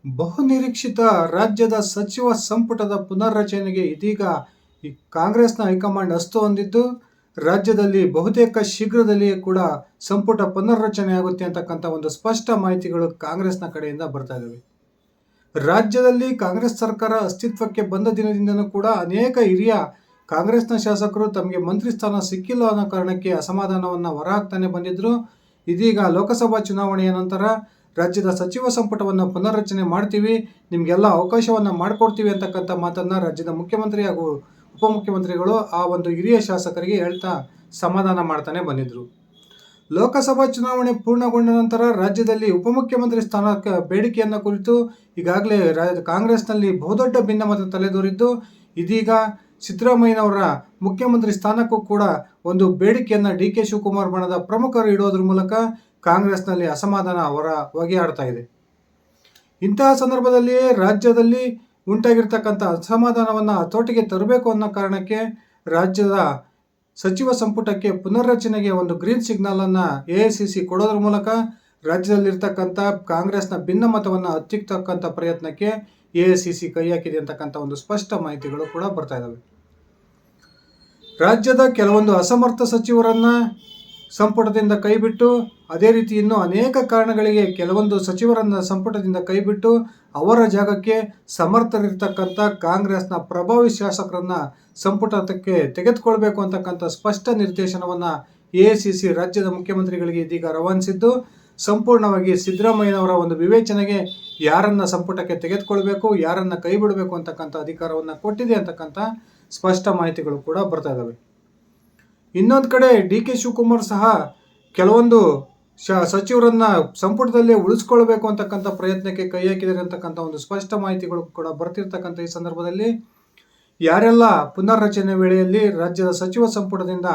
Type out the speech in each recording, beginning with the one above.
ಬಹುನಿರೀಕ್ಷಿತ ರಾಜ್ಯದ ಸಚಿವ ಸಂಪುಟದ ಪುನರ್ರಚನೆಗೆ ಇದೀಗ ಈ ಕಾಂಗ್ರೆಸ್ನ ಹೈಕಮಾಂಡ್ ಅಸ್ತು ಹೊಂದಿದ್ದು, ರಾಜ್ಯದಲ್ಲಿ ಬಹುತೇಕ ಶೀಘ್ರದಲ್ಲಿಯೇ ಕೂಡ ಸಂಪುಟ ಪುನರ್ರಚನೆ ಆಗುತ್ತೆ ಅಂತಕ್ಕಂಥ ಒಂದು ಸ್ಪಷ್ಟ ಮಾಹಿತಿಗಳು ಕಾಂಗ್ರೆಸ್ನ ಕಡೆಯಿಂದ ಬರ್ತಾ ಇದ್ದಾವೆ. ರಾಜ್ಯದಲ್ಲಿ ಕಾಂಗ್ರೆಸ್ ಸರ್ಕಾರ ಅಸ್ತಿತ್ವಕ್ಕೆ ಬಂದ ದಿನದಿಂದನೂ ಕೂಡ ಅನೇಕ ಹಿರಿಯ ಕಾಂಗ್ರೆಸ್ನ ಶಾಸಕರು ತಮಗೆ ಮಂತ್ರಿ ಸ್ಥಾನ ಸಿಕ್ಕಿಲ್ಲ ಅನ್ನೋ ಕಾರಣಕ್ಕೆ ಅಸಮಾಧಾನವನ್ನು ಹೊರಹಾಕ್ತಾನೆ ಬಂದಿದ್ರು. ಇದೀಗ ಲೋಕಸಭಾ ಚುನಾವಣೆಯ ನಂತರ ರಾಜ್ಯದ ಸಚಿವ ಸಂಪುಟವನ್ನು ಪುನರ್ರಚನೆ ಮಾಡ್ತೀವಿ, ನಿಮಗೆಲ್ಲ ಅವಕಾಶವನ್ನು ಮಾಡಿಕೊಡ್ತೀವಿ ಅಂತಕ್ಕಂಥ ಮಾತನ್ನು ರಾಜ್ಯದ ಮುಖ್ಯಮಂತ್ರಿ ಹಾಗೂ ಉಪಮುಖ್ಯಮಂತ್ರಿಗಳು ಆ ಒಂದು ಹಿರಿಯ ಶಾಸಕರಿಗೆ ಹೇಳ್ತಾ ಸಮಾಧಾನ ಮಾಡ್ತಾನೆ ಬಂದಿದ್ರು. ಲೋಕಸಭಾ ಚುನಾವಣೆ ಪೂರ್ಣಗೊಂಡ ನಂತರ ರಾಜ್ಯದಲ್ಲಿ ಉಪಮುಖ್ಯಮಂತ್ರಿ ಸ್ಥಾನಕ್ಕೆ ಬೇಡಿಕೆಯನ್ನು ಕುರಿತು ಈಗಾಗಲೇ ಕಾಂಗ್ರೆಸ್ನಲ್ಲಿ ಬಹುದೊಡ್ಡ ಭಿನ್ನಮತ ತಲೆದೋರಿದ್ದು, ಇದೀಗ ಸಿದ್ದರಾಮಯ್ಯನವರ ಮುಖ್ಯಮಂತ್ರಿ ಸ್ಥಾನಕ್ಕೂ ಕೂಡ ಒಂದು ಬೇಡಿಕೆಯನ್ನು ಡಿ.ಕೆ. ಶಿವಕುಮಾರ್ ಬಣದ ಪ್ರಮುಖರು ಇಡೋದ್ರ ಮೂಲಕ ಕಾಂಗ್ರೆಸ್ನಲ್ಲಿ ಅಸಮಾಧಾನ ಹೊಗೆಯಾಡ್ತಾ ಇದೆ. ಇಂತಹ ಸಂದರ್ಭದಲ್ಲಿ ರಾಜ್ಯದಲ್ಲಿ ಉಂಟಾಗಿರ್ತಕ್ಕಂಥ ಅಸಮಾಧಾನವನ್ನು ಹತೋಟಿಗೆ ತರಬೇಕು ಅನ್ನೋ ಕಾರಣಕ್ಕೆ ರಾಜ್ಯದ ಸಚಿವ ಸಂಪುಟಕ್ಕೆ ಪುನರ್ರಚನೆಗೆ ಒಂದು ಗ್ರೀನ್ ಸಿಗ್ನಲ್ ಅನ್ನು ಎಐಸಿಸಿ ಕೊಡೋದ್ರ ಮೂಲಕ ರಾಜ್ಯದಲ್ಲಿರ್ತಕ್ಕಂಥ ಕಾಂಗ್ರೆಸ್ನ ಭಿನ್ನಮತವನ್ನು ಹತ್ತಿಕ್ಕತಕ್ಕಂಥ ಪ್ರಯತ್ನಕ್ಕೆ ಎಐಸಿಸಿ ಕೈ ಹಾಕಿದೆ ಅಂತಕ್ಕಂಥ ಒಂದು ಸ್ಪಷ್ಟ ಮಾಹಿತಿಗಳು ಕೂಡ ಬರ್ತಾ ಇದ್ದಾವೆ. ರಾಜ್ಯದ ಕೆಲವೊಂದು ಅಸಮರ್ಥ ಸಚಿವರನ್ನ ಸಂಪುಟದಿಂದ ಕೈಬಿಟ್ಟು, ಅದೇ ರೀತಿ ಇನ್ನೂ ಅನೇಕ ಕಾರಣಗಳಿಗೆ ಕೆಲವೊಂದು ಸಚಿವರನ್ನ ಸಂಪುಟದಿಂದ ಕೈಬಿಟ್ಟು ಅವರ ಜಾಗಕ್ಕೆ ಸಮರ್ಥರಿರ್ತಕ್ಕಂಥ ಕಾಂಗ್ರೆಸ್ನ ಪ್ರಭಾವಿ ಶಾಸಕರನ್ನ ಸಂಪುಟಕ್ಕೆ ತೆಗೆದುಕೊಳ್ಬೇಕು ಅಂತಕ್ಕಂಥ ಸ್ಪಷ್ಟ ನಿರ್ದೇಶನವನ್ನು ಎಐಸಿಸಿ ರಾಜ್ಯದ ಮುಖ್ಯಮಂತ್ರಿಗಳಿಗೆ ಇದೀಗ ರವಾನಿಸಿದ್ದು, ಸಂಪೂರ್ಣವಾಗಿ ಸಿದ್ದರಾಮಯ್ಯನವರ ಒಂದು ವಿವೇಚನೆಗೆ ಯಾರನ್ನ ಸಂಪುಟಕ್ಕೆ ತೆಗೆದುಕೊಳ್ಬೇಕು, ಯಾರನ್ನ ಕೈ ಬಿಡಬೇಕು ಅಂತಕ್ಕಂಥ ಅಧಿಕಾರವನ್ನು ಕೊಟ್ಟಿದೆ ಅಂತಕ್ಕಂಥ ಸ್ಪಷ್ಟ ಮಾಹಿತಿಗಳು ಕೂಡ ಬರ್ತಾ ಇದ್ದಾವೆ. ಇನ್ನೊಂದು ಕಡೆ ಡಿ.ಕೆ. ಶಿವಕುಮಾರ್ ಸಹ ಕೆಲವೊಂದು ಸಚಿವರನ್ನ ಸಂಪುಟದಲ್ಲೇ ಉಳಿಸ್ಕೊಳ್ಬೇಕು ಅಂತಕ್ಕಂಥ ಪ್ರಯತ್ನಕ್ಕೆ ಕೈ ಹಾಕಿದ್ದಾರೆ ಅಂತಕ್ಕಂಥ ಒಂದು ಸ್ಪಷ್ಟ ಮಾಹಿತಿಗಳು ಕೂಡ ಬರ್ತಿರ್ತಕ್ಕಂಥ ಈ ಸಂದರ್ಭದಲ್ಲಿ ಯಾರೆಲ್ಲ ಪುನರ್ರಚನೆ ವೇಳೆಯಲ್ಲಿ ರಾಜ್ಯದ ಸಚಿವ ಸಂಪುಟದಿಂದ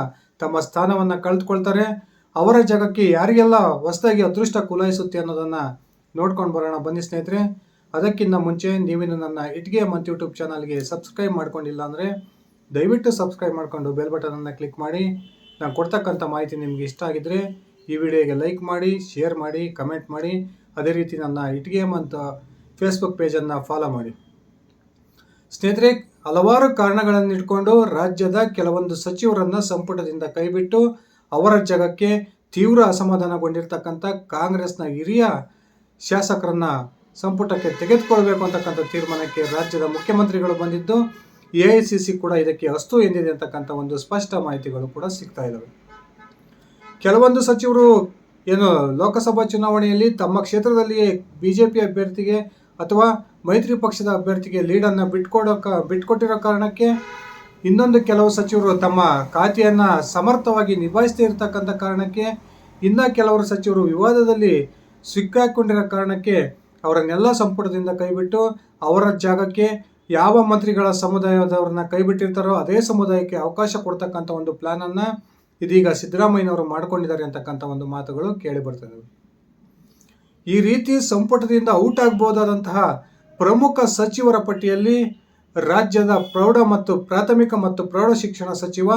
ತಮ್ಮ ಸ್ಥಾನವನ್ನು ಕಳೆದುಕೊಳ್ತಾರೆ, ಅವರ ಜಾಗಕ್ಕೆ ಯಾರಿಗೆಲ್ಲ ಹೊಸದಾಗಿ ಅದೃಷ್ಟ ಕುಲಾಯಿಸುತ್ತೆ ಅನ್ನೋದನ್ನು ನೋಡ್ಕೊಂಡು ಬರೋಣ ಬನ್ನಿ ಸ್ನೇಹಿತರೆ. ಅದಕ್ಕಿಂತ ಮುಂಚೆ ನೀವಿನ್ನು ನನ್ನ ಇಟ್ಗೆ ಮಂತ್ ಯೂಟ್ಯೂಬ್ ಚಾನಲ್ಗೆ ಸಬ್ಸ್ಕ್ರೈಬ್ ಮಾಡ್ಕೊಂಡಿಲ್ಲ ಅಂದರೆ ದಯವಿಟ್ಟು ಸಬ್ಸ್ಕ್ರೈಬ್ ಮಾಡಿಕೊಂಡು ಬೆಲ್ ಬಟನನ್ನು ಕ್ಲಿಕ್ ಮಾಡಿ. ನಾನು ಕೊಡ್ತಕ್ಕಂಥ ಮಾಹಿತಿ ನಿಮಗೆ ಇಷ್ಟ ಆಗಿದ್ದರೆ ಈ ವಿಡಿಯೋಗೆ ಲೈಕ್ ಮಾಡಿ, ಶೇರ್ ಮಾಡಿ, ಕಮೆಂಟ್ ಮಾಡಿ. ಅದೇ ರೀತಿ ನನ್ನ ಇಟ್ಗೆ ಮಂತ್ ಫೇಸ್ಬುಕ್ ಪೇಜನ್ನು ಫಾಲೋ ಮಾಡಿ. ಸ್ನೇಹಿತರೆ, ಹಲವಾರು ಕಾರಣಗಳನ್ನು ಇಟ್ಕೊಂಡು ರಾಜ್ಯದ ಕೆಲವೊಂದು ಸಚಿವರನ್ನು ಸಂಪುಟದಿಂದ ಕೈಬಿಟ್ಟು ಅವರ ಜಾಗಕ್ಕೆ ತೀವ್ರ ಅಸಮಾಧಾನಗೊಂಡಿರ್ತಕ್ಕಂಥ ಕಾಂಗ್ರೆಸ್ನ ಹಿರಿಯ ಶಾಸಕರನ್ನ ಸಂಪುಟಕ್ಕೆ ತೆಗೆದುಕೊಳ್ಬೇಕು ಅಂತಕ್ಕಂಥ ತೀರ್ಮಾನಕ್ಕೆ ರಾಜ್ಯದ ಮುಖ್ಯಮಂತ್ರಿಗಳು ಬಂದಿದ್ದು, ಎಐಸಿಸಿ ಕೂಡ ಇದಕ್ಕೆ ಅಸ್ತು ಎಂದಿದೆ ಅಂತಕ್ಕಂಥ ಒಂದು ಸ್ಪಷ್ಟ ಮಾಹಿತಿಗಳು ಕೂಡ ಸಿಗ್ತಾ ಇದ್ದಾವೆ. ಕೆಲವೊಂದು ಸಚಿವರು ಏನು ಲೋಕಸಭಾ ಚುನಾವಣೆಯಲ್ಲಿ ತಮ್ಮ ಕ್ಷೇತ್ರದಲ್ಲಿಯೇ ಬಿಜೆಪಿ ಅಭ್ಯರ್ಥಿಗೆ ಅಥವಾ ಮೈತ್ರಿ ಪಕ್ಷದ ಅಭ್ಯರ್ಥಿಗೆ ಲೀಡನ್ನು ಬಿಟ್ಕೊಟ್ಟಿರೋ ಕಾರಣಕ್ಕೆ ಇನ್ನೊಂದು ಕೆಲವು ಸಚಿವರು ತಮ್ಮ ಖಾತೆಯನ್ನು ಸಮರ್ಥವಾಗಿ ನಿಭಾಯಿಸದೇ ಇರತಕ್ಕಂಥ ಕಾರಣಕ್ಕೆ ಇನ್ನು ಕೆಲವರು ಸಚಿವರು ವಿವಾದದಲ್ಲಿ ಸಿಕ್ಕಾಕೊಂಡಿರೋ ಕಾರಣಕ್ಕೆ ಅವರನ್ನೆಲ್ಲ ಸಂಪುಟದಿಂದ ಕೈಬಿಟ್ಟು ಅವರ ಜಾಗಕ್ಕೆ ಯಾವ ಮಂತ್ರಿಗಳ ಸಮುದಾಯದವ್ರನ್ನ ಕೈಬಿಟ್ಟಿರ್ತಾರೋ ಅದೇ ಸಮುದಾಯಕ್ಕೆ ಅವಕಾಶ ಕೊಡ್ತಕ್ಕಂಥ ಒಂದು ಪ್ಲಾನನ್ನು ಇದೀಗ ಸಿದ್ದರಾಮಯ್ಯನವರು ಮಾಡಿಕೊಂಡಿದ್ದಾರೆ ಅಂತಕ್ಕಂಥ ಒಂದು ಮಾತುಗಳು ಕೇಳಿ ಬರ್ತದೆ. ಈ ರೀತಿ ಸಂಪುಟದಿಂದ ಔಟ್ ಆಗಬಹುದಾದಂತಹ ಪ್ರಮುಖ ಸಚಿವರ ಪಟ್ಟಿಯಲ್ಲಿ ರಾಜ್ಯದ ಪ್ರೌಢ ಮತ್ತು ಪ್ರಾಥಮಿಕ ಮತ್ತು ಪ್ರೌಢ ಶಿಕ್ಷಣ ಸಚಿವ,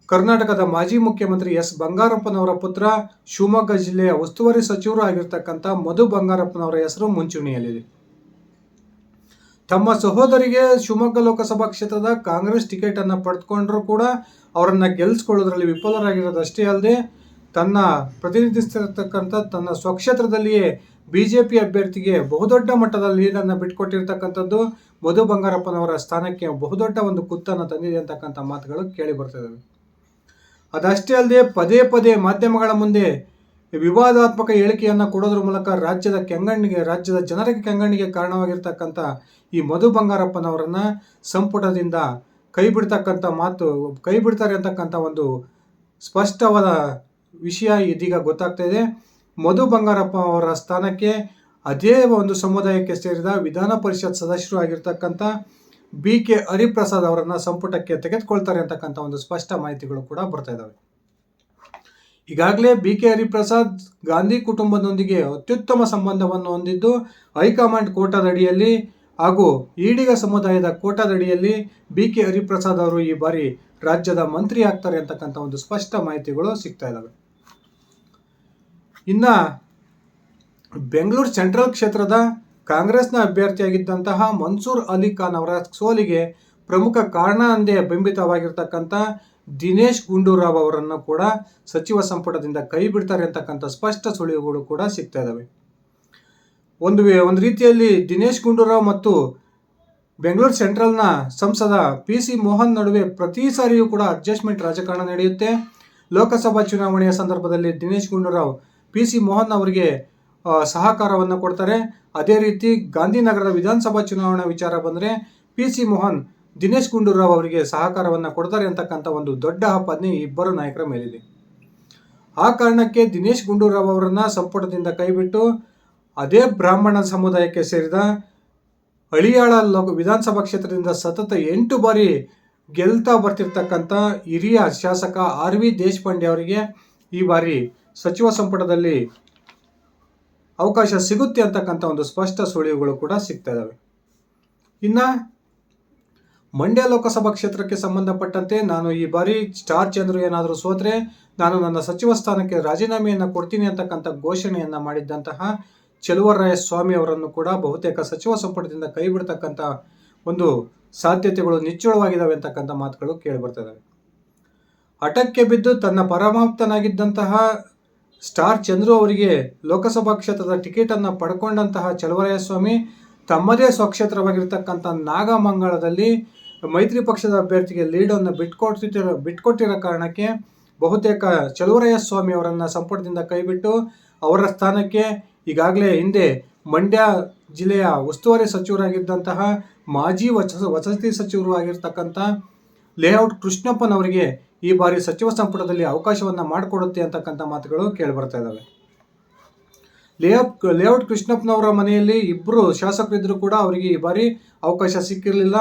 ಕರ್ನಾಟಕದ ಮಾಜಿ ಮುಖ್ಯಮಂತ್ರಿ ಎಸ್ ಬಂಗಾರಪ್ಪನವರ ಪುತ್ರ, ಶಿವಮೊಗ್ಗ ಜಿಲ್ಲೆಯ ಉಸ್ತುವಾರಿ ಸಚಿವರು ಆಗಿರ್ತಕ್ಕಂಥ ಮಧು ಬಂಗಾರಪ್ಪನವರ ಹೆಸರು ಮುಂಚೂಣಿಯಲ್ಲಿದೆ. ತಮ್ಮ ಸಹೋದರಿಗೆ ಶಿವಮೊಗ್ಗ ಲೋಕಸಭಾ ಕ್ಷೇತ್ರದ ಕಾಂಗ್ರೆಸ್ ಟಿಕೆಟ್ ಅನ್ನು ಪಡೆದುಕೊಂಡ್ರೂ ಕೂಡ ಅವರನ್ನು ಗೆಲ್ಲಿಸ್ಕೊಳ್ಳೋದ್ರಲ್ಲಿ ವಿಫಲರಾಗಿರೋದಷ್ಟೇ ಅಲ್ಲದೆ ತನ್ನ ಪ್ರತಿನಿಧಿಸ್ತಿರ್ತಕ್ಕಂಥ ತನ್ನ ಸ್ವಕ್ಷೇತ್ರದಲ್ಲಿಯೇ ಬಿಜೆಪಿ ಅಭ್ಯರ್ಥಿಗೆ ಬಹುದೊಡ್ಡ ಮಟ್ಟದ ಲೀಡನ್ನು ಬಿಟ್ಕೊಟ್ಟಿರ್ತಕ್ಕಂಥದ್ದು ಮಧು ಬಂಗಾರಪ್ಪನವರ ಸ್ಥಾನಕ್ಕೆ ಬಹುದೊಡ್ಡ ಒಂದು ಕುತ್ತನ್ನು ತಂದಿದೆ ಅಂತಕ್ಕಂಥ ಮಾತುಗಳು ಕೇಳಿ ಬರ್ತಿದ್ದಾವೆ. ಅದಷ್ಟೇ ಅಲ್ಲದೆ ಪದೇ ಪದೇ ಮಾಧ್ಯಮಗಳ ಮುಂದೆ ವಿವಾದಾತ್ಮಕ ಹೇಳಿಕೆಯನ್ನು ಕೊಡೋದ್ರ ಮೂಲಕ ರಾಜ್ಯದ ಜನರಿಗೆ ಕೆಂಗಣ್ಣಿಗೆ ಕಾರಣವಾಗಿರ್ತಕ್ಕಂಥ ಈ ಮಧು ಬಂಗಾರಪ್ಪನವರನ್ನ ಸಂಪುಟದಿಂದ ಕೈ ಬಿಡ್ತಾರೆ ಅಂತಕ್ಕಂಥ ಒಂದು ಸ್ಪಷ್ಟವಾದ ವಿಷಯ ಇದೀಗ ಗೊತ್ತಾಗ್ತಾ ಇದೆ. ಮಧು ಬಂಗಾರಪ್ಪ ಅವರ ಸ್ಥಾನಕ್ಕೆ ಅದೇ ಒಂದು ಸಮುದಾಯಕ್ಕೆ ಸೇರಿದ ವಿಧಾನ ಪರಿಷತ್ ಸದಸ್ಯರು ಆಗಿರ್ತಕ್ಕಂಥ ಬಿ.ಕೆ. ಹರಿಪ್ರಸಾದ್ ಅವರನ್ನು ಸಂಪುಟಕ್ಕೆ ತೆಗೆದುಕೊಳ್ತಾರೆ ಅಂತಕ್ಕಂಥ ಒಂದು ಸ್ಪಷ್ಟ ಮಾಹಿತಿಗಳು ಕೂಡ ಬರ್ತಾ ಇದ್ದಾವೆ. ಈಗಾಗಲೇ ಬಿ.ಕೆ. ಹರಿಪ್ರಸಾದ್ ಗಾಂಧಿ ಕುಟುಂಬದೊಂದಿಗೆ ಅತ್ಯುತ್ತಮ ಸಂಬಂಧವನ್ನು ಹೊಂದಿದ್ದು, ಹೈಕಮಾಂಡ್ ಕೋಟಾದಡಿಯಲ್ಲಿ ಹಾಗೂ ಈಡಿಗ ಸಮುದಾಯದ ಕೋಟಾದಡಿಯಲ್ಲಿ ಬಿ.ಕೆ. ಹರಿಪ್ರಸಾದ್ ಅವರು ಈ ಬಾರಿ ರಾಜ್ಯದ ಮಂತ್ರಿ ಆಗ್ತಾರೆ ಅಂತಕ್ಕಂಥ ಒಂದು ಸ್ಪಷ್ಟ ಮಾಹಿತಿಗಳು ಸಿಗ್ತಾ ಇದ್ದಾವೆ. ಇನ್ನು ಬೆಂಗಳೂರು ಸೆಂಟ್ರಲ್ ಕ್ಷೇತ್ರದ ಕಾಂಗ್ರೆಸ್ನ ಅಭ್ಯರ್ಥಿಯಾಗಿದ್ದಂತಹ ಮನ್ಸೂರ್ ಅಲಿ ಖಾನ್ ಅವರ ಸೋಲಿಗೆ ಪ್ರಮುಖ ಕಾರಣ ಎಂದೇ ಬಿಂಬಿತವಾಗಿರ್ತಕ್ಕಂಥ ದಿನೇಶ್ ಗುಂಡೂರಾವ್ ಅವರನ್ನು ಕೂಡ ಸಚಿವ ಸಂಪುಟದಿಂದ ಕೈ ಬಿಡ್ತಾರೆ ಅಂತಕ್ಕಂಥ ಸ್ಪಷ್ಟ ಸುಳಿವುಗಳು ಕೂಡ ಸಿಗ್ತಾ ಇದ್ದಾವೆ. ಒಂದು ರೀತಿಯಲ್ಲಿ ದಿನೇಶ್ ಗುಂಡೂರಾವ್ ಮತ್ತು ಬೆಂಗಳೂರು ಸೆಂಟ್ರಲ್ನ ಸಂಸದ PC ಮೋಹನ್ ನಡುವೆ ಪ್ರತಿ ಸಾರಿಯೂ ಕೂಡ ಅಡ್ಜಸ್ಟ್ಮೆಂಟ್ ರಾಜಕಾರಣ ನಡೆಯುತ್ತೆ. ಲೋಕಸಭಾ ಚುನಾವಣೆಯ ಸಂದರ್ಭದಲ್ಲಿ ದಿನೇಶ್ ಗುಂಡೂರಾವ್ PC ಮೋಹನ್ ಅವರಿಗೆ ಸಹಕಾರವನ್ನು ಕೊಡ್ತಾರೆ. ಅದೇ ರೀತಿ ಗಾಂಧಿನಗರದ ವಿಧಾನಸಭಾ ಚುನಾವಣಾ ವಿಚಾರ ಬಂದರೆ PC ಮೋಹನ್ ದಿನೇಶ್ ಗುಂಡೂರಾವ್ ಅವರಿಗೆ ಸಹಕಾರವನ್ನು ಕೊಡ್ತಾರೆ ಅಂತಕ್ಕಂಥ ಒಂದು ದೊಡ್ಡ ಆಪಾದನೆ ಈ ಇಬ್ಬರು ನಾಯಕರ ಮೇಲಿದೆ. ಆ ಕಾರಣಕ್ಕೆ ದಿನೇಶ್ ಗುಂಡೂರಾವ್ ಅವರನ್ನು ಸಂಪುಟದಿಂದ ಕೈಬಿಟ್ಟು ಅದೇ ಬ್ರಾಹ್ಮಣ ಸಮುದಾಯಕ್ಕೆ ಸೇರಿದ ಹಳಿಯಾಳ ವಿಧಾನಸಭಾ ಕ್ಷೇತ್ರದಿಂದ ಸತತ 8 ಬಾರಿ ಗೆಲ್ತಾ ಬರ್ತಿರ್ತಕ್ಕಂಥ ಹಿರಿಯ ಶಾಸಕ RV ದೇಶಪಾಂಡೆ ಅವರಿಗೆ ಈ ಬಾರಿ ಸಚಿವ ಸಂಪುಟದಲ್ಲಿ ಅವಕಾಶ ಸಿಗುತ್ತೆ ಅಂತಕ್ಕಂಥ ಒಂದು ಸ್ಪಷ್ಟ ಸುಳಿವುಗಳು ಕೂಡ ಸಿಗ್ತಾ ಇದ್ದಾವೆ. ಇನ್ನು ಮಂಡ್ಯ ಲೋಕಸಭಾ ಕ್ಷೇತ್ರಕ್ಕೆ ಸಂಬಂಧಪಟ್ಟಂತೆ ನಾನು ಈ ಬಾರಿ ಸ್ಟಾರ್ ಚಂದ್ರು ಏನಾದರೂ ಸೋತ್ರೆ ನಾನು ನನ್ನ ಸಚಿವ ಸ್ಥಾನಕ್ಕೆ ರಾಜೀನಾಮೆಯನ್ನು ಕೊಡ್ತೀನಿ ಅಂತಕ್ಕಂಥ ಘೋಷಣೆಯನ್ನು ಮಾಡಿದ್ದಂತಹ ಚಲುವರಾಯಸ್ವಾಮಿ ಅವರನ್ನು ಕೂಡ ಬಹುತೇಕ ಸಚಿವ ಸಂಪುಟದಿಂದ ಕೈ ಬಿಡ್ತಕ್ಕಂಥ ಒಂದು ಸಾಧ್ಯತೆಗಳು ನಿಚ್ಚಳವಾಗಿದ್ದಾವೆ ಅಂತಕ್ಕಂಥ ಮಾತುಗಳು ಕೇಳಿಬರ್ತವೆ. ಹಠಕ್ಕೆ ಬಿದ್ದು ತನ್ನ ಪರಮಾಪ್ತನಾಗಿದ್ದಂತಹ ಸ್ಟಾರ್ ಚಂದ್ರು ಅವರಿಗೆ ಲೋಕಸಭಾ ಕ್ಷೇತ್ರದ ಟಿಕೆಟನ್ನು ಪಡ್ಕೊಂಡಂತಹ ಚಲುವರಾಯಸ್ವಾಮಿ ತಮ್ಮದೇ ಸ್ವಕ್ಷೇತ್ರವಾಗಿರ್ತಕ್ಕಂಥ ನಾಗಮಂಗಲದಲ್ಲಿ ಮೈತ್ರಿ ಪಕ್ಷದ ಅಭ್ಯರ್ಥಿಗೆ ಲೀಡನ್ನು ಬಿಟ್ಕೊಟ್ಟಿರೋ ಕಾರಣಕ್ಕೆ ಬಹುತೇಕ ಚಲುವರಾಯಸ್ವಾಮಿ ಅವರನ್ನು ಸಂಪುಟದಿಂದ ಕೈಬಿಟ್ಟು ಅವರ ಸ್ಥಾನಕ್ಕೆ ಈಗಾಗಲೇ ಹಿಂದೆ ಮಂಡ್ಯ ಜಿಲ್ಲೆಯ ಉಸ್ತುವಾರಿ ಸಚಿವರಾಗಿದ್ದಂತಹ ಮಾಜಿ ವಸತಿ ಸಚಿವರು ಆಗಿರ್ತಕ್ಕಂಥ ಲೇಔಟ್ ಕೃಷ್ಣಪ್ಪನವರಿಗೆ ಈ ಬಾರಿ ಸಚಿವ ಸಂಪುಟದಲ್ಲಿ ಅವಕಾಶವನ್ನು ಮಾಡಿಕೊಡುತ್ತೆ ಅಂತಕ್ಕಂಥ ಮಾತುಗಳು ಕೇಳಿಬರ್ತಾ ಇದ್ದಾವೆ. ಲೇಔಟ್ ಕೃಷ್ಣಪ್ಪನವರ ಮನೆಯಲ್ಲಿ ಇಬ್ಬರು ಶಾಸಕರಿದ್ದರೂ ಕೂಡ ಅವರಿಗೆ ಈ ಬಾರಿ ಅವಕಾಶ ಸಿಕ್ಕಿರಲಿಲ್ಲ.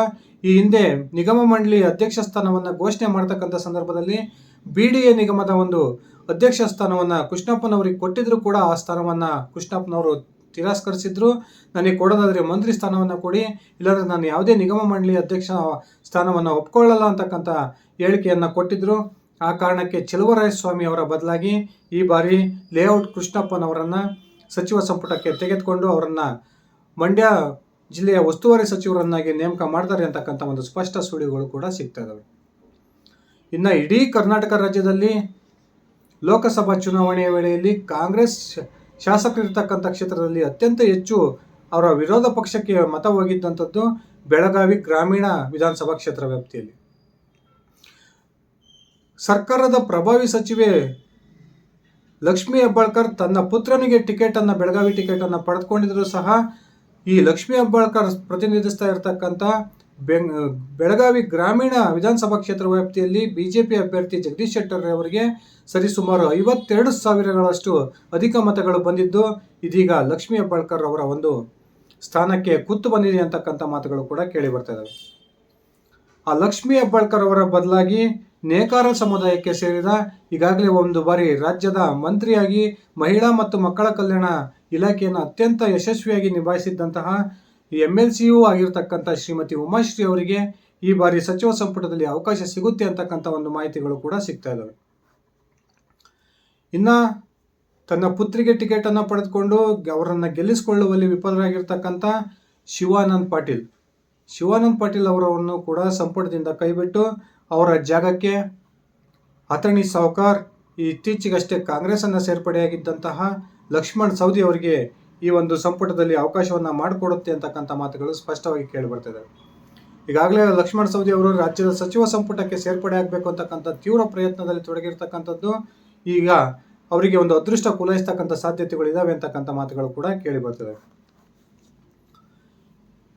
ಈ ಹಿಂದೆ ನಿಗಮ ಮಂಡಳಿ ಅಧ್ಯಕ್ಷ ಸ್ಥಾನವನ್ನು ಘೋಷಣೆ ಮಾಡ್ತಕ್ಕಂಥ ಸಂದರ್ಭದಲ್ಲಿ BDA ನಿಗಮದ ಒಂದು ಅಧ್ಯಕ್ಷ ಸ್ಥಾನವನ್ನು ಕೃಷ್ಣಪ್ಪನವರಿಗೆ ಕೊಟ್ಟಿದ್ರು ಕೂಡ ಆ ಸ್ಥಾನವನ್ನು ಕೃಷ್ಣಪ್ಪನವರು ತಿರಸ್ಕರಿಸಿದ್ರು. ನನಗೆ ಕೊಡೋದಾದರೆ ಮಂತ್ರಿ ಸ್ಥಾನವನ್ನು ಕೊಡಿ, ಇಲ್ಲಾಂದರೆ ನಾನು ಯಾವುದೇ ನಿಗಮ ಮಂಡಳಿ ಅಧ್ಯಕ್ಷ ಸ್ಥಾನವನ್ನು ಒಪ್ಕೊಳ್ಳಲ್ಲ ಅಂತಕ್ಕಂಥ ಹೇಳಿಕೆಯನ್ನು ಕೊಟ್ಟಿದ್ದರು. ಆ ಕಾರಣಕ್ಕೆ ಚಲುವರಾಯಸ್ವಾಮಿ ಅವರ ಬದಲಾಗಿ ಈ ಬಾರಿ ಲೇಔಟ್ ಕೃಷ್ಣಪ್ಪನವರನ್ನು ಸಚಿವ ಸಂಪುಟಕ್ಕೆ ತೆಗೆದುಕೊಂಡು ಅವರನ್ನು ಮಂಡ್ಯ ಜಿಲ್ಲೆಯ ಉಸ್ತುವಾರಿ ಸಚಿವರನ್ನಾಗಿ ನೇಮಕ ಮಾಡ್ತಾರೆ ಅಂತಕ್ಕಂಥ ಒಂದು ಸ್ಪಷ್ಟ ಸುಳಿವುಗಳು ಕೂಡ ಸಿಗ್ತಾ ಇದ್ದಾವೆ. ಇನ್ನು ಇಡೀ ಕರ್ನಾಟಕ ರಾಜ್ಯದಲ್ಲಿ ಲೋಕಸಭಾ ಚುನಾವಣೆಯ ವೇಳೆಯಲ್ಲಿ ಕಾಂಗ್ರೆಸ್ ಶಾಸಕರಿರ್ತಕ್ಕಂಥ ಕ್ಷೇತ್ರದಲ್ಲಿ ಅತ್ಯಂತ ಹೆಚ್ಚು ಅವರ ವಿರೋಧ ಪಕ್ಷಕ್ಕೆ ಮತ ಹೋಗಿದ್ದಂಥದ್ದು ಬೆಳಗಾವಿ ಗ್ರಾಮೀಣ ವಿಧಾನಸಭಾ ಕ್ಷೇತ್ರ ವ್ಯಾಪ್ತಿಯಲ್ಲಿ. ಸರ್ಕಾರದ ಪ್ರಭಾವಿ ಸಚಿವೆ ಲಕ್ಷ್ಮೀ ಹೆಬ್ಬಾಳ್ಕರ್ ತನ್ನ ಪುತ್ರನಿಗೆ ಬೆಳಗಾವಿ ಟಿಕೆಟನ್ನು ಪಡೆದುಕೊಂಡಿದ್ರು ಸಹ ಈ ಲಕ್ಷ್ಮೀ ಹೆಬ್ಬಾಳ್ಕರ್ ಪ್ರತಿನಿಧಿಸ್ತಾ ಇರತಕ್ಕಂಥ ಬೆಳಗಾವಿ ಗ್ರಾಮೀಣ ವಿಧಾನಸಭಾ ಕ್ಷೇತ್ರ ವ್ಯಾಪ್ತಿಯಲ್ಲಿ BJP ಅಭ್ಯರ್ಥಿ ಜಗದೀಶ್ ಶೆಟ್ಟರ್ ಅವರಿಗೆ ಸರಿಸುಮಾರು 52,000ಗಳಷ್ಟು ಅಧಿಕ ಮತಗಳು ಬಂದಿದ್ದು ಇದೀಗ ಲಕ್ಷ್ಮೀ ಹೆಬ್ಬಾಳ್ಕರ್ ಅವರ ಒಂದು ಸ್ಥಾನಕ್ಕೆ ಕುತ್ತು ಬಂದಿದೆ ಅಂತಕ್ಕಂಥ ಮಾತುಗಳು ಕೂಡ ಕೇಳಿ ಬರ್ತಾ ಇದ್ದಾವೆ. ಆ ಲಕ್ಷ್ಮೀ ಹೆಬ್ಬಾಳ್ಕರ್ ಅವರ ಬದಲಾಗಿ ನೇಕಾರ ಸಮುದಾಯಕ್ಕೆ ಸೇರಿದ ಈಗಾಗಲೇ ಒಂದು ಬಾರಿ ರಾಜ್ಯದ ಮಂತ್ರಿಯಾಗಿ ಮಹಿಳಾ ಮತ್ತು ಮಕ್ಕಳ ಕಲ್ಯಾಣ ಇಲಾಖೆಯನ್ನು ಅತ್ಯಂತ ಯಶಸ್ವಿಯಾಗಿ ನಿಭಾಯಿಸಿದ್ದಂತಹ MLCಯೂ ಆಗಿರ್ತಕ್ಕಂಥ ಶ್ರೀಮತಿ ಉಮಾಶ್ರೀ ಅವರಿಗೆ ಈ ಬಾರಿ ಸಚಿವ ಸಂಪುಟದಲ್ಲಿ ಅವಕಾಶ ಸಿಗುತ್ತೆ ಅಂತಕ್ಕಂಥ ಒಂದು ಮಾಹಿತಿಗಳು ಕೂಡ ಸಿಗ್ತಾ ಇದ್ದಾವೆ. ಇನ್ನು ತನ್ನ ಪುತ್ರಿಗೆ ಟಿಕೆಟನ್ನು ಪಡೆದುಕೊಂಡು ಅವರನ್ನು ಗೆಲ್ಲಿಸಿಕೊಳ್ಳುವಲ್ಲಿ ವಿಫಲರಾಗಿರ್ತಕ್ಕಂಥ ಶಿವಾನಂದ್ ಪಾಟೀಲ್ ಅವರನ್ನು ಕೂಡ ಸಂಪುಟದಿಂದ ಕೈಬಿಟ್ಟು ಅವರ ಜಾಗಕ್ಕೆ ಅಥಣಿ ಸಾವ್ಕಾರ್ ಇತ್ತೀಚೆಗಷ್ಟೇ ಕಾಂಗ್ರೆಸ್ಸನ್ನು ಸೇರ್ಪಡೆಯಾಗಿದ್ದಂತಹ ಲಕ್ಷ್ಮಣ್ ಸವದಿ ಅವರಿಗೆ ಈ ಒಂದು ಸಂಪುಟದಲ್ಲಿ ಅವಕಾಶವನ್ನು ಮಾಡಿಕೊಡುತ್ತೆ ಅಂತಕ್ಕಂಥ ಮಾತುಗಳು ಸ್ಪಷ್ಟವಾಗಿ ಕೇಳಿಬರ್ತಿದೆ. ಈಗಾಗಲೇ ಲಕ್ಷ್ಮಣ್ ಸವದಿ ಅವರು ರಾಜ್ಯದ ಸಚಿವ ಸಂಪುಟಕ್ಕೆ ಸೇರ್ಪಡೆ ಆಗಬೇಕು ಅಂತಕ್ಕಂಥ ತೀವ್ರ ಪ್ರಯತ್ನದಲ್ಲಿ ತೊಡಗಿರ್ತಕ್ಕಂಥದ್ದು ಈಗ ಅವರಿಗೆ ಒಂದು ಅದೃಷ್ಟ ಕುಲಾಯಿಸ್ತಕ್ಕಂಥ ಸಾಧ್ಯತೆಗಳಿದ್ದಾವೆ ಅಂತಕ್ಕಂಥ ಮಾತುಗಳು ಕೂಡ ಕೇಳಿಬರ್ತದೆ.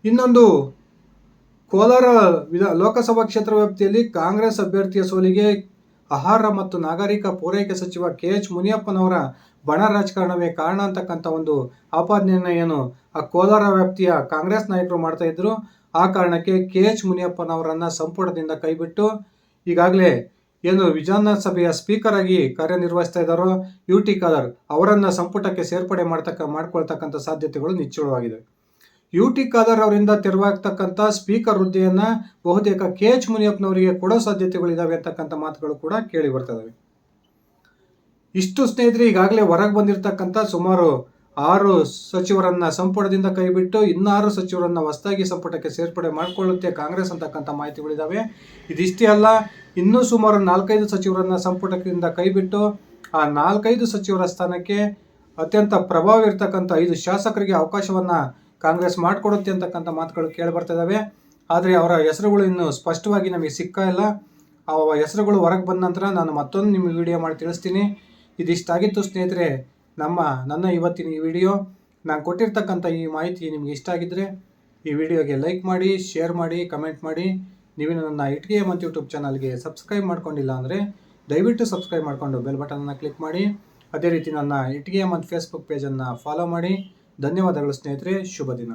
ಇನ್ನೊಂದು ಕೋಲಾರ ಲೋಕಸಭಾ ಕ್ಷೇತ್ರ ವ್ಯಾಪ್ತಿಯಲ್ಲಿ ಕಾಂಗ್ರೆಸ್ ಅಭ್ಯರ್ಥಿಯ ಸೋಲಿಗೆ ಆಹಾರ ಮತ್ತು ನಾಗರಿಕ ಪೂರೈಕೆ ಸಚಿವ KH ಮುನಿಯಪ್ಪನವರ ಬಣ ರಾಜಕಾರಣವೇ ಕಾರಣ ಅಂತಕ್ಕಂಥ ಒಂದು ಆಪಾದನೆಯನ್ನು ಏನು ಆ ಕೋಲಾರ ವ್ಯಾಪ್ತಿಯ ಕಾಂಗ್ರೆಸ್ ನಾಯಕರು ಮಾಡ್ತಾ ಇದ್ರು. ಆ ಕಾರಣಕ್ಕೆ KH ಮುನಿಯಪ್ಪನವರನ್ನು ಸಂಪುಟದಿಂದ ಕೈಬಿಟ್ಟು ಈಗಾಗಲೇ ಏನು ವಿಧಾನಸಭೆಯ ಸ್ಪೀಕರ್ ಆಗಿ ಕಾರ್ಯನಿರ್ವಹಿಸ್ತಾ ಇದ್ದಾರೋ UT ಖಾದರ್ ಅವರನ್ನು ಸಂಪುಟಕ್ಕೆ ಸೇರ್ಪಡೆ ಮಾಡ್ಕೊಳ್ತಕ್ಕಂಥ ಸಾಧ್ಯತೆಗಳು ನಿಚ್ಚಳವಾಗಿದೆ. UT ಖಾದರ್ ಅವರಿಂದ ತೆರವಾಗ್ತಕ್ಕಂಥ ಸ್ಪೀಕರ್ ಹುದ್ದೆಯನ್ನು ಬಹುತೇಕ KH ಮುನಿಯಪ್ಪನವರಿಗೆ ಕೊಡೋ ಸಾಧ್ಯತೆಗಳಿದ್ದಾವೆ ಅಂತಕ್ಕಂಥ ಮಾತುಗಳು ಕೂಡ ಕೇಳಿ ಬರ್ತವೆ. ಇಷ್ಟು ಸ್ನೇಹಿತರೆ ಈಗಾಗಲೇ ಹೊರಗೆ ಬಂದಿರತಕ್ಕಂಥ ಸುಮಾರು 6 ಸಚಿವರನ್ನ ಸಂಪುಟದಿಂದ ಕೈಬಿಟ್ಟು ಇನ್ನು 6 ಸಚಿವರನ್ನ ಹೊಸದಾಗಿ ಸಂಪುಟಕ್ಕೆ ಸೇರ್ಪಡೆ ಮಾಡಿಕೊಳ್ಳುತ್ತೆ ಕಾಂಗ್ರೆಸ್ ಅಂತಕ್ಕಂಥ ಮಾಹಿತಿಗಳಿದ್ದಾವೆ. ಇದಿಷ್ಟೇ ಅಲ್ಲ, ಇನ್ನೂ ಸುಮಾರು 4-5 ಸಚಿವರನ್ನ ಸಂಪುಟದಿಂದ ಕೈಬಿಟ್ಟು ಆ 4-5 ಸಚಿವರ ಸ್ಥಾನಕ್ಕೆ ಅತ್ಯಂತ ಪ್ರಭಾವ ಇರ್ತಕ್ಕಂಥ 5 ಶಾಸಕರಿಗೆ ಅವಕಾಶವನ್ನ ಕಾಂಗ್ರೆಸ್ ಮಾಡಿಕೊಡುತ್ತೆ ಅಂತಕ್ಕಂಥ ಮಾತುಗಳು ಕೇಳಿ ಬರ್ತಾ ಇದ್ದಾವೆ. ಆದರೆ ಅವರ ಹೆಸರುಗಳು ಇನ್ನೂ ಸ್ಪಷ್ಟವಾಗಿ ನಮಗೆ ಸಿಗ್ತಾ ಇಲ್ಲ. ಆ ಹೆಸರುಗಳು ಹೊರಗೆ ಬಂದ ನಂತರ ನಾನು ಮತ್ತೊಂದು ನಿಮಗೆ ವಿಡಿಯೋ ಮಾಡಿ ತಿಳಿಸ್ತೀನಿ. ಇದಿಷ್ಟಾಗಿತ್ತು ಸ್ನೇಹಿತರೆ ನನ್ನ ಇವತ್ತಿನ ಈ ವಿಡಿಯೋ. ನಾನು ಕೊಟ್ಟಿರ್ತಕ್ಕಂಥ ಈ ಮಾಹಿತಿ ನಿಮಗೆ ಇಷ್ಟ ಆಗಿದ್ದರೆ ಈ ವಿಡಿಯೋಗೆ ಲೈಕ್ ಮಾಡಿ, ಶೇರ್ ಮಾಡಿ, ಕಮೆಂಟ್ ಮಾಡಿ. ನೀವು ನನ್ನ ಇಟ್ಗೆ ಹೇಮಂತ್ ಯೂಟ್ಯೂಬ್ ಚಾನಲ್ಗೆ ಸಬ್ಸ್ಕ್ರೈಬ್ ಮಾಡ್ಕೊಂಡಿಲ್ಲ ಅಂದರೆ ದಯವಿಟ್ಟು ಸಬ್ಸ್ಕ್ರೈಬ್ ಮಾಡಿಕೊಂಡು ಬೆಲ್ ಬಟನನ್ನು ಕ್ಲಿಕ್ ಮಾಡಿ. ಅದೇ ರೀತಿ ನನ್ನ ಇಟ್ಗೆ ಹೇಮಂತ್ ಫೇಸ್ಬುಕ್ ಪೇಜನ್ನು ಫಾಲೋ ಮಾಡಿ. ಧನ್ಯವಾದಗಳು ಸ್ನೇಹಿತರೆ, ಶುಭ ದಿನ.